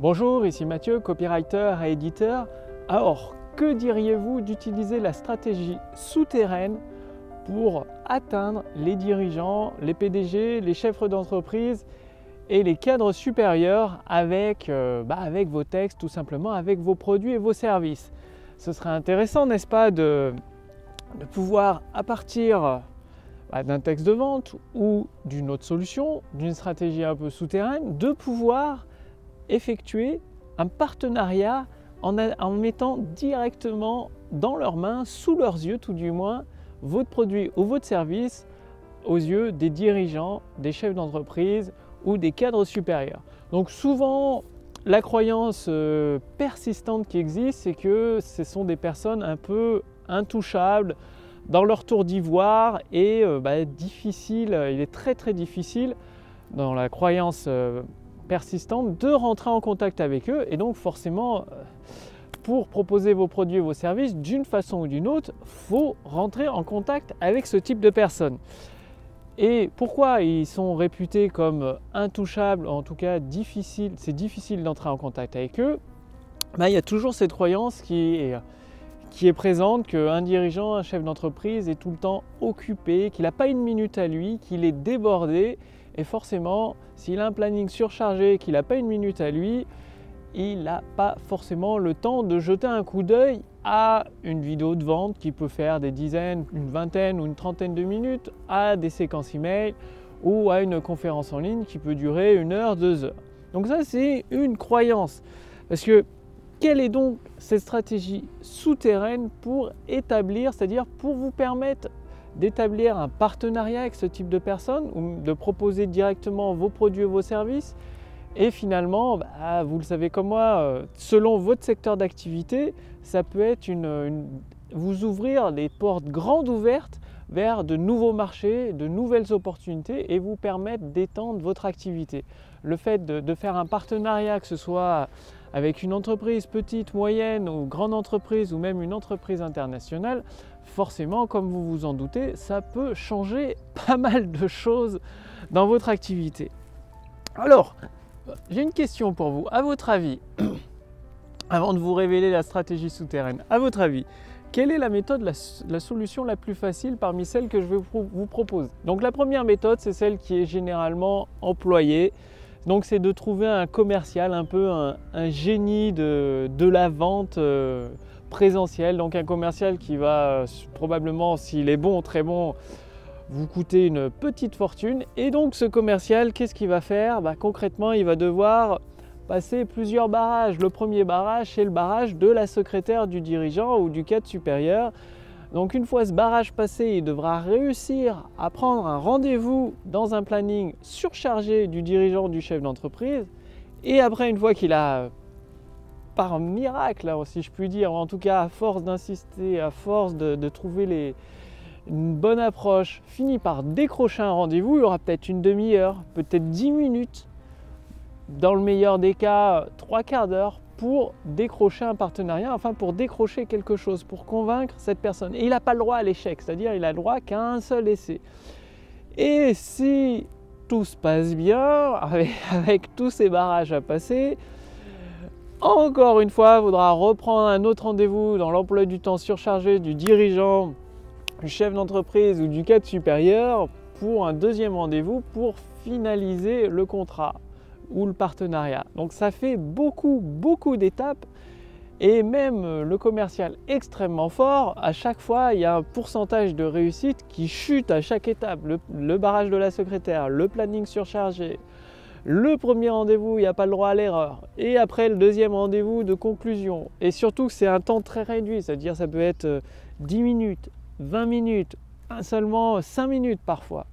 Bonjour, ici Mathieu, copywriter et éditeur. Alors, que diriez-vous d'utiliser la stratégie souterraine pour atteindre les dirigeants, les PDG, les chefs d'entreprise et les cadres supérieurs avec vos textes, tout simplement avec vos produits et vos services? Ce serait intéressant, n'est-ce pas, de pouvoir, à partir d'un texte de vente ou d'une autre solution, d'une stratégie un peu souterraine, de pouvoir effectuer un partenariat en mettant directement dans leurs mains, sous leurs yeux tout du moins, votre produit ou votre service aux yeux des dirigeants, des chefs d'entreprise ou des cadres supérieurs. Donc souvent, la croyance persistante qui existe, c'est que ce sont des personnes un peu intouchables dans leur tour d'ivoire et difficile, il est très difficile dans la croyance persistante de rentrer en contact avec eux, et donc forcément pour proposer vos produits et vos services d'une façon ou d'une autre, il faut rentrer en contact avec ce type de personnes. Et pourquoi ils sont réputés comme intouchables, en tout cas c'est difficile d'entrer en contact avec eux? Il y a toujours cette croyance qui est présente, qu'un dirigeant, un chef d'entreprise est tout le temps occupé, qu'il n'a pas une minute à lui, qu'il est débordé. Et forcément, s'il a un planning surchargé, qu'il n'a pas une minute à lui, il n'a pas forcément le temps de jeter un coup d'œil à une vidéo de vente qui peut faire des dizaines, une vingtaine ou une trentaine de minutes, à des séquences email ou à une conférence en ligne qui peut durer 1 heure, 2 heures. Donc ça, c'est une croyance. Parce que quelle est donc cette stratégie souterraine pour établir, c'est-à-dire pour vous permettre d'établir un partenariat avec ce type de personnes ou de proposer directement vos produits et vos services? Et finalement, vous le savez comme moi, selon votre secteur d'activité, ça peut être vous ouvrir des portes grandes ouvertes vers de nouveaux marchés, de nouvelles opportunités et vous permettre d'étendre votre activité. Le fait de faire un partenariat, que ce soit avec une entreprise petite, moyenne ou grande entreprise ou même une entreprise internationale, forcément, comme vous vous en doutez, ça peut changer pas mal de choses dans votre activité. Alors, j'ai une question pour vous. À votre avis, avant de vous révéler la stratégie souterraine, à votre avis, quelle est la méthode, la solution la plus facile parmi celles que je vais vous proposer? Donc la première méthode, c'est celle qui est généralement employée. Donc c'est de trouver un commercial, un peu un génie de la vente présentielle. Donc un commercial qui va probablement, s'il est bon, très bon, vous coûter une petite fortune. Et donc ce commercial, qu'est-ce qu'il va faire? Concrètement, il va devoir passer plusieurs barrages. Le premier barrage, c'est le barrage de la secrétaire du dirigeant ou du cadre supérieur. Donc une fois ce barrage passé, il devra réussir à prendre un rendez-vous dans un planning surchargé du dirigeant, du chef d'entreprise. Et après, une fois qu'il a, par miracle, si je puis dire, en tout cas à force d'insister, à force de trouver une bonne approche, finit par décrocher un rendez-vous, il aura peut-être une demi-heure, peut-être 10 minutes, dans le meilleur des cas 3/4 d'heure, pour décrocher un partenariat, enfin pour décrocher quelque chose, pour convaincre cette personne. Et il n'a pas le droit à l'échec, c'est-à-dire il a le droit qu'à un seul essai. Et si tout se passe bien, avec tous ces barrages à passer, encore une fois, il faudra reprendre un autre rendez-vous dans l'emploi du temps surchargé du dirigeant, du chef d'entreprise ou du cadre supérieur pour un deuxième rendez-vous pour finaliser le contrat ou le partenariat. Donc ça fait beaucoup d'étapes, et même le commercial extrêmement fort, à chaque fois il y a un pourcentage de réussite qui chute à chaque étape. Le barrage de la secrétaire, le planning surchargé, le premier rendez-vous, il n'y a pas le droit à l'erreur, et après le deuxième rendez-vous de conclusion. Et surtout c'est un temps très réduit, c'est-à-dire ça peut être 10 minutes, 20 minutes, seulement 5 minutes parfois.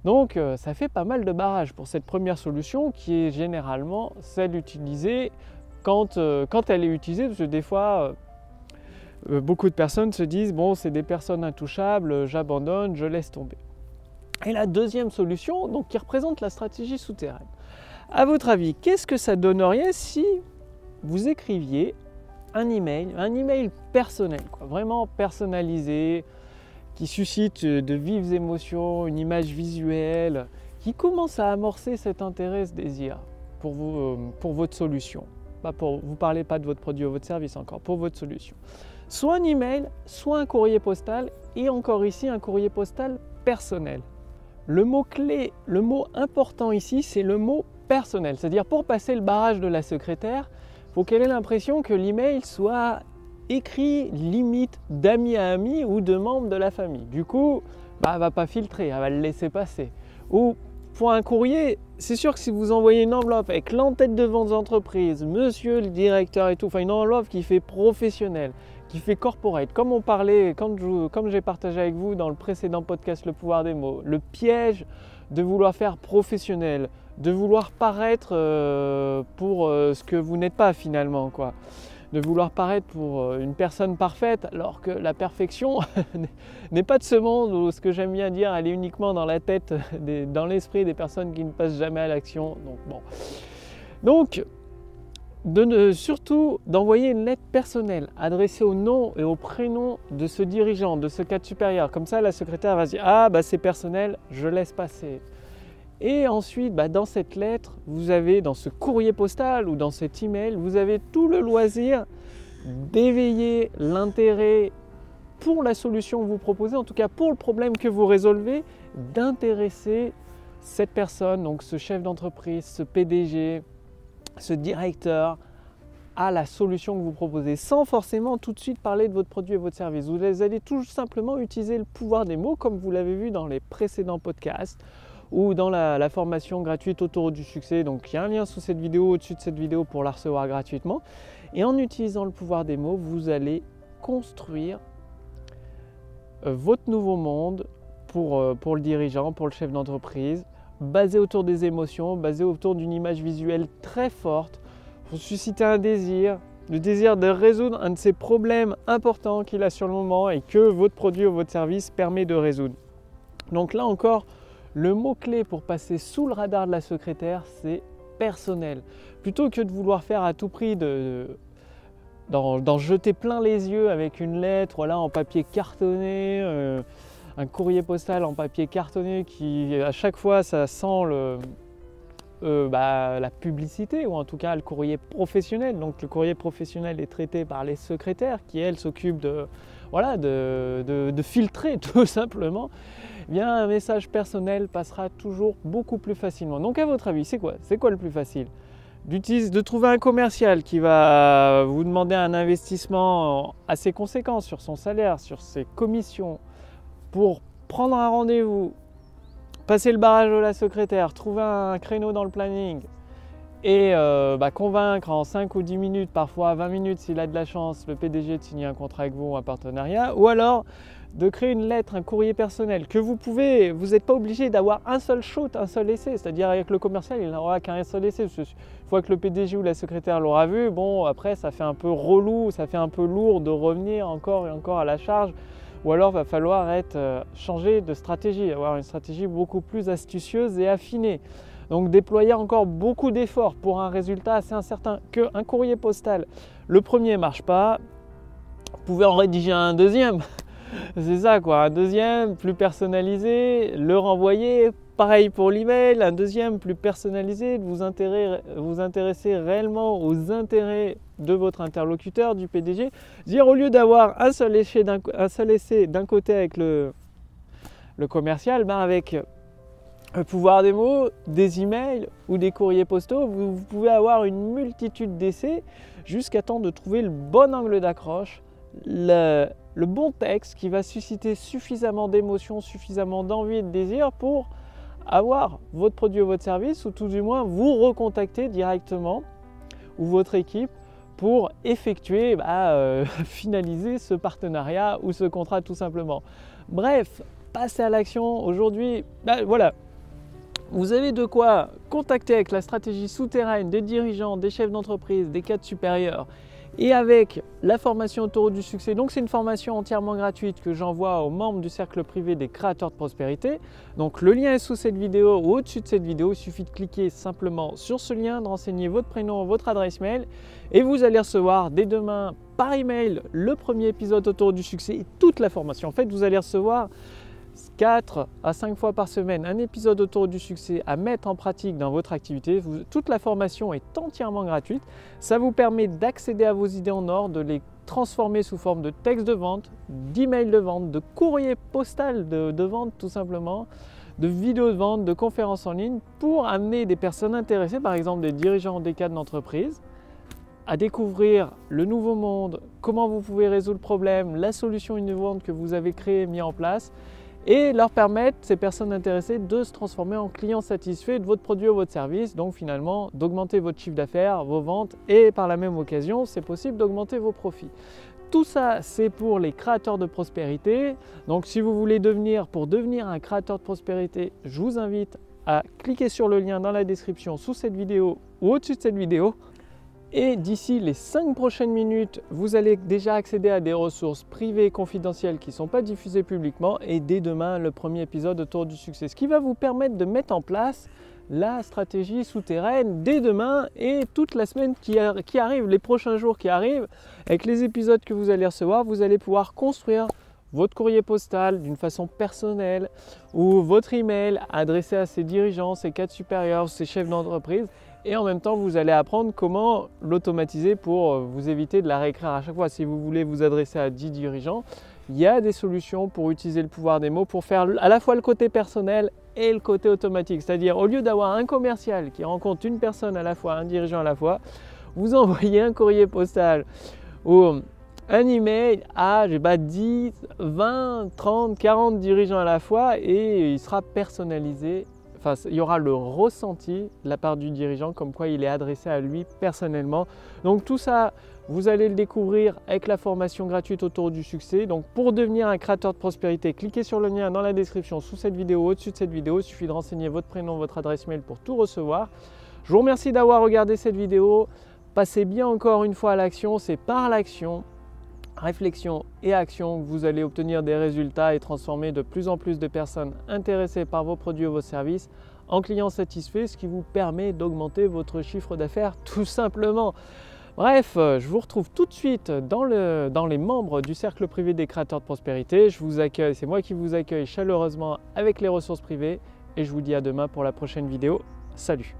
Donc ça fait pas mal de barrages pour cette première solution, qui est généralement celle utilisée quand elle est utilisée, parce que des fois beaucoup de personnes se disent bon, c'est des personnes intouchables, j'abandonne, je laisse tomber. Et la deuxième solution, donc, qui représente la stratégie souterraine, à votre avis, qu'est-ce que ça donnerait si vous écriviez un email personnel, vraiment personnalisé, qui suscite de vives émotions, une image visuelle, qui commence à amorcer cet intérêt, ce désir pour votre solution? vous parlez pas de votre produit ou votre service encore, pour votre solution. Soit un email, soit un courrier postal, et encore ici un courrier postal personnel. Le mot clé, le mot important ici, c'est le mot personnel. C'est-à-dire pour passer le barrage de la secrétaire, il faut qu'elle ait l'impression que l'email soit écrit limite d'ami à ami ou de membre de la famille. Du coup, elle ne va pas filtrer, elle va le laisser passer. Ou pour un courrier, c'est sûr que si vous envoyez une enveloppe avec l'entête de vente d'entreprise, monsieur le directeur et tout, enfin une enveloppe qui fait professionnel, qui fait corporate, comme on parlait, comme j'ai partagé avec vous dans le précédent podcast Le pouvoir des mots, le piège de vouloir faire professionnel, de vouloir paraître pour ce que vous n'êtes pas finalement, quoi. De vouloir paraître pour une personne parfaite, alors que la perfection n'est pas de ce monde, ou ce que j'aime bien dire, elle est uniquement dans la tête, dans l'esprit des personnes qui ne passent jamais à l'action. Donc surtout d'envoyer une lettre personnelle adressée au nom et au prénom de ce dirigeant, de ce cadre supérieur. Comme ça, la secrétaire va se dire « Ah, c'est personnel, je laisse passer ». Et ensuite, dans cette lettre, vous avez, dans ce courrier postal ou dans cet email, vous avez tout le loisir d'éveiller l'intérêt pour la solution que vous proposez, en tout cas pour le problème que vous résolvez, d'intéresser cette personne, donc ce chef d'entreprise, ce PDG, ce directeur, à la solution que vous proposez, sans forcément tout de suite parler de votre produit et votre service. Vous allez tout simplement utiliser le pouvoir des mots, comme vous l'avez vu dans les précédents podcasts, ou dans la formation gratuite Autoroute du succès. Donc il y a un lien sous cette vidéo, au-dessus de cette vidéo pour la recevoir gratuitement. Et en utilisant le pouvoir des mots, vous allez construire votre nouveau monde pour le dirigeant, pour le chef d'entreprise, basé autour des émotions, basé autour d'une image visuelle très forte, pour susciter un désir, le désir de résoudre un de ces problèmes importants qu'il a sur le moment et que votre produit ou votre service permet de résoudre. Donc là encore, le mot-clé pour passer sous le radar de la secrétaire, c'est personnel. Plutôt que de vouloir faire à tout prix, d'en jeter plein les yeux avec une lettre en papier cartonné, un courrier postal en papier cartonné qui, à chaque fois, ça sent la publicité ou en tout cas le courrier professionnel. Donc le courrier professionnel est traité par les secrétaires qui, elles, s'occupent de filtrer tout simplement. Bien, un message personnel passera toujours beaucoup plus facilement. Donc à votre avis, c'est quoi le plus facile? De trouver un commercial qui va vous demander un investissement assez conséquent sur son salaire, sur ses commissions, pour prendre un rendez-vous, passer le barrage de la secrétaire, trouver un créneau dans le planning et convaincre en 5 ou 10 minutes, parfois 20 minutes s'il a de la chance, le PDG de signer un contrat avec vous ou un partenariat, ou alors de créer une lettre, un courrier personnel que vous n'êtes pas obligé d'avoir un seul shoot, un seul essai, c'est-à-dire avec le commercial, il n'aura qu'un seul essai. Une fois que le PDG ou la secrétaire l'aura vu, après ça fait un peu relou, ça fait un peu lourd de revenir encore et encore à la charge, ou alors va falloir changer de stratégie, avoir une stratégie beaucoup plus astucieuse et affinée. Donc déployer encore beaucoup d'efforts pour un résultat assez incertain. Qu'un courrier postal, le premier ne marche pas, vous pouvez en rédiger un deuxième. C'est ça quoi, un deuxième plus personnalisé, le renvoyer, pareil pour l'email, un deuxième plus personnalisé, de vous intéresser réellement aux intérêts de votre interlocuteur, du PDG. Dire au lieu d'avoir un seul essai d'un côté avec le commercial, avec le pouvoir des mots, des emails ou des courriers postaux, vous pouvez avoir une multitude d'essais jusqu'à temps de trouver le bon angle d'accroche, le bon texte qui va susciter suffisamment d'émotions, suffisamment d'envie et de désir pour avoir votre produit ou votre service, ou tout du moins vous recontacter directement ou votre équipe pour effectuer, finaliser ce partenariat ou ce contrat tout simplement. Bref, passez à l'action aujourd'hui. Voilà, vous avez de quoi contacter avec la stratégie souterraine des dirigeants, des chefs d'entreprise, des cadres supérieurs et avec la formation Autoroute du succès. Donc c'est une formation entièrement gratuite que j'envoie aux membres du cercle privé des créateurs de prospérité. Donc le lien est sous cette vidéo ou au-dessus de cette vidéo. Il suffit de cliquer simplement sur ce lien, de renseigner votre prénom, votre adresse mail et vous allez recevoir dès demain par email le premier épisode Autoroute du succès et toute la formation. En fait, vous allez recevoir 4 à 5 fois par semaine un épisode autour du succès à mettre en pratique dans votre activité. Toute la formation est entièrement gratuite. Ça vous permet d'accéder à vos idées en or, de les transformer sous forme de texte de vente, d'email de vente, de courrier postal de vente tout simplement, de vidéos de vente, de conférences en ligne pour amener des personnes intéressées, par exemple des dirigeants des cadres d'entreprise, à découvrir le nouveau monde, comment vous pouvez résoudre le problème, la solution innovante que vous avez créée, mis en place, et leur permettre, ces personnes intéressées, de se transformer en clients satisfaits de votre produit ou votre service, donc finalement d'augmenter votre chiffre d'affaires, vos ventes, et par la même occasion, c'est possible d'augmenter vos profits. Tout ça, c'est pour les créateurs de prospérité. Donc si vous voulez pour devenir un créateur de prospérité, je vous invite à cliquer sur le lien dans la description sous cette vidéo ou au-dessus de cette vidéo. Et d'ici les 5 prochaines minutes, vous allez déjà accéder à des ressources privées et confidentielles qui ne sont pas diffusées publiquement. Et dès demain, le premier épisode autour du succès. Ce qui va vous permettre de mettre en place la stratégie souterraine dès demain et toute la semaine qui arrive, les prochains jours qui arrivent. Avec les épisodes que vous allez recevoir, vous allez pouvoir construire votre courrier postal d'une façon personnelle ou votre email adressé à ses dirigeants, ses cadres supérieurs, ses chefs d'entreprise. Et en même temps, vous allez apprendre comment l'automatiser pour vous éviter de la réécrire à chaque fois. Si vous voulez vous adresser à 10 dirigeants, il y a des solutions pour utiliser le pouvoir des mots pour faire à la fois le côté personnel et le côté automatique. C'est-à-dire, au lieu d'avoir un commercial qui rencontre une personne à la fois, un dirigeant à la fois, vous envoyez un courrier postal ou un email à 10, 20, 30, 40 dirigeants à la fois et il sera personnalisé. Enfin, il y aura le ressenti de la part du dirigeant comme quoi il est adressé à lui personnellement. Donc tout ça, vous allez le découvrir avec la formation gratuite autour du succès. Donc pour devenir un créateur de prospérité, cliquez sur le lien dans la description sous cette vidéo, au-dessus de cette vidéo. Il suffit de renseigner votre prénom, votre adresse mail pour tout recevoir. Je vous remercie d'avoir regardé cette vidéo. Passez bien encore une fois à l'action. C'est par l'action, réflexion et action que vous allez obtenir des résultats et transformer de plus en plus de personnes intéressées par vos produits ou vos services en clients satisfaits, ce qui vous permet d'augmenter votre chiffre d'affaires tout simplement. Bref, je vous retrouve tout de suite dans les membres du cercle privé des créateurs de prospérité. Je vous accueille, c'est moi qui vous accueille chaleureusement avec les ressources privées et je vous dis à demain pour la prochaine vidéo. Salut!